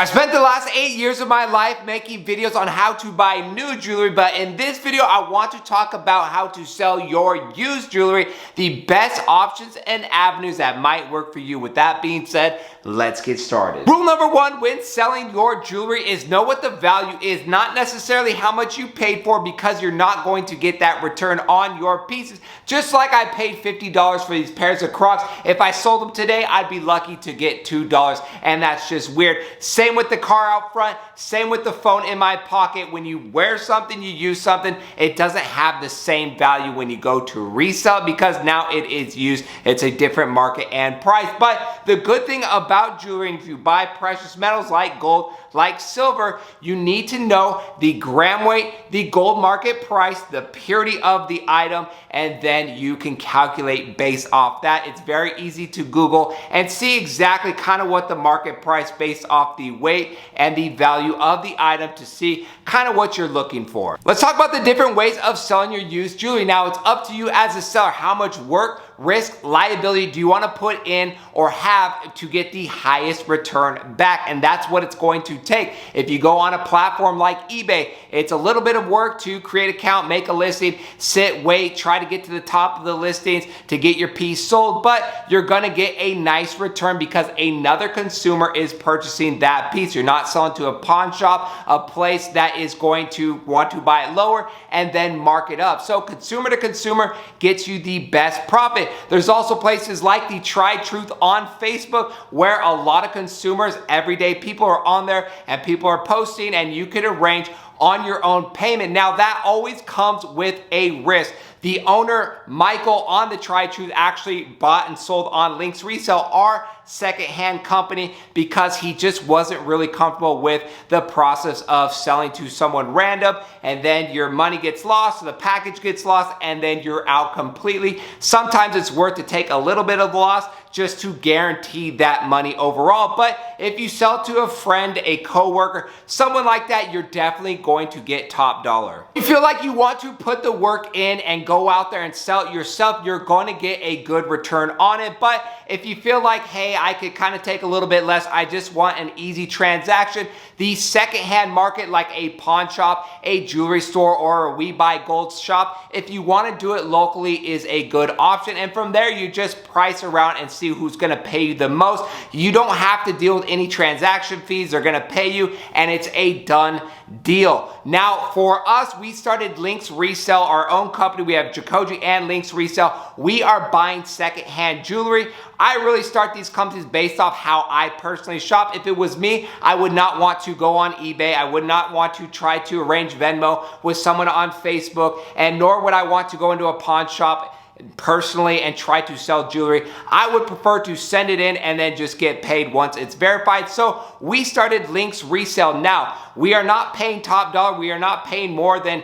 I spent the last 8 years of my life making videos on how to buy new jewelry, but in this video I want to talk about how to sell your used jewelry, the best options and avenues that might work for you. With that being said, let's get started. Rule number one when selling your jewelry is know what the value is, not necessarily how much you paid for, because you're not going to get that return on your pieces. Just like I paid $50 for these pairs of Crocs, if I sold them today, I'd be lucky to get $2, and that's just weird. Same with the car out front, same with the phone in my pocket. When you wear something, you use something, it doesn't have the same value when you go to resell, because now it is used. It's a different market and price. But the good thing about jewelry, if you buy precious metals like gold, like silver, you need to know the gram weight, the gold market price, the purity of the item, and then you can calculate based off that. It's very easy to Google and see exactly kind of what the market price based off the weight and the value of the item to see kind of what you're looking for. Let's talk about the different ways of selling your used jewelry. Now, it's up to you as a seller. How much work, risk, liability do you want to put in or have to get the highest return back? And that's what it's going to take. If you go on a platform like eBay, it's a little bit of work to create an account, make a listing, sit, wait, try to get to the top of the listings to get your piece sold, but you're going to get a nice return because another consumer is purchasing that piece. You're not selling to a pawn shop, a place that is going to want to buy it lower and then mark it up. So consumer to consumer gets you the best profit. There's also places like the Tried Truth on Facebook where a lot of consumers, everyday people are on there and people are posting, and you can arrange on your own payment. Now that always comes with a risk. The owner, Michael, on the Tried Truth actually bought and sold on Links Resale, our secondhand company, because he just wasn't really comfortable with the process of selling to someone random and then your money gets lost, the package gets lost, and then you're out completely. Sometimes it's worth to take a little bit of loss just to guarantee that money overall. But if you sell to a friend, a coworker, someone like that, you're definitely going to get top dollar. If you feel like you want to put the work in and go out there and sell it yourself, you're going to get a good return on it. But if you feel like, hey, I could kind of take a little bit less, I just want an easy transaction, the secondhand market like a pawn shop, a jewelry store, or a We Buy Gold shop, if you want to do it locally, is a good option. And from there, you just price around and see who's going to pay you the most. You don't have to deal with any transaction fees. They're going to pay you, and it's a done deal. Now, for us, we started Links Resale, our own company. We have Jacoje and Links Resale. We are buying secondhand jewelry. I really start these companies based off how I personally shop. If it was me, I would not want to go on eBay. I would not want to try to arrange Venmo with someone on Facebook, and nor would I want to go into a pawn shop personally and try to sell jewelry. I would prefer to send it in and then just get paid once it's verified. So we started Links Resale. Now, we are not paying top dollar. We are not paying more than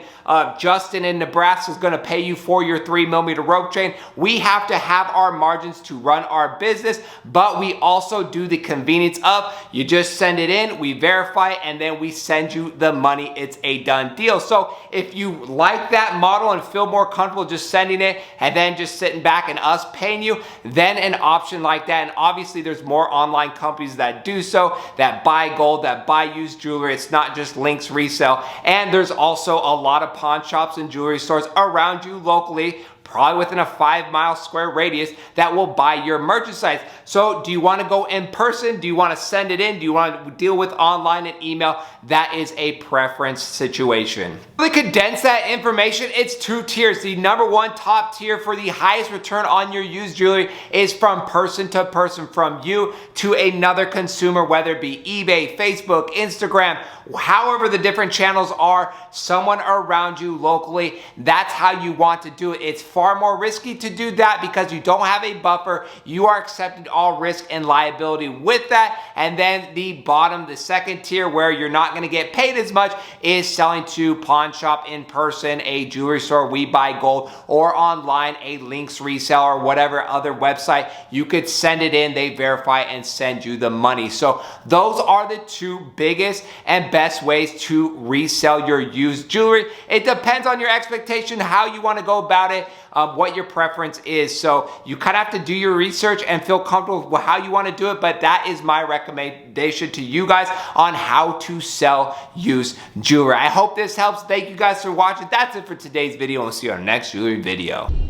Justin in Nebraska is going to pay you for your 3mm rope chain. We have to have our margins to run our business, but we also do the convenience of you just send it in, we verify it, and then we send you the money. It's a done deal. So if you like that model and feel more comfortable just sending it and then just sitting back and us paying you, then an option like that. And obviously there's more online companies that do so, that buy gold, that buy used jewelry. It's not just Links Resale. And there's also a lot of pawn shops and jewelry stores around you locally, probably within a 5-mile square radius, that will buy your merchandise. So do you want to go in person? Do you want to send it in? Do you want to deal with online and email? That is a preference situation. To really condense that information, it's 2 tiers. The number one top tier for the highest return on your used jewelry is from person to person, from you to another consumer, whether it be eBay, Facebook, Instagram, however the different channels are, someone around you locally. That's how you want to do it. It's far more risky to do that because you don't have a buffer. You are accepting all risk and liability with that. And then the bottom, the second tier, where you're not going to get paid as much, is selling to pawn shop, in person, a jewelry store, We Buy Gold, or online, a Links Resale, or whatever other website. You could send it in, they verify and send you the money. So those are the 2 biggest and best ways to resell your used jewelry. It depends on your expectation, how you want to go about it. what your preference is. So you kind of have to do your research and feel comfortable with how you want to do it, but that is my recommendation to you guys on how to sell used jewelry. I hope this helps. Thank you guys for watching. That's it for today's video, and we'll see you on our next jewelry video.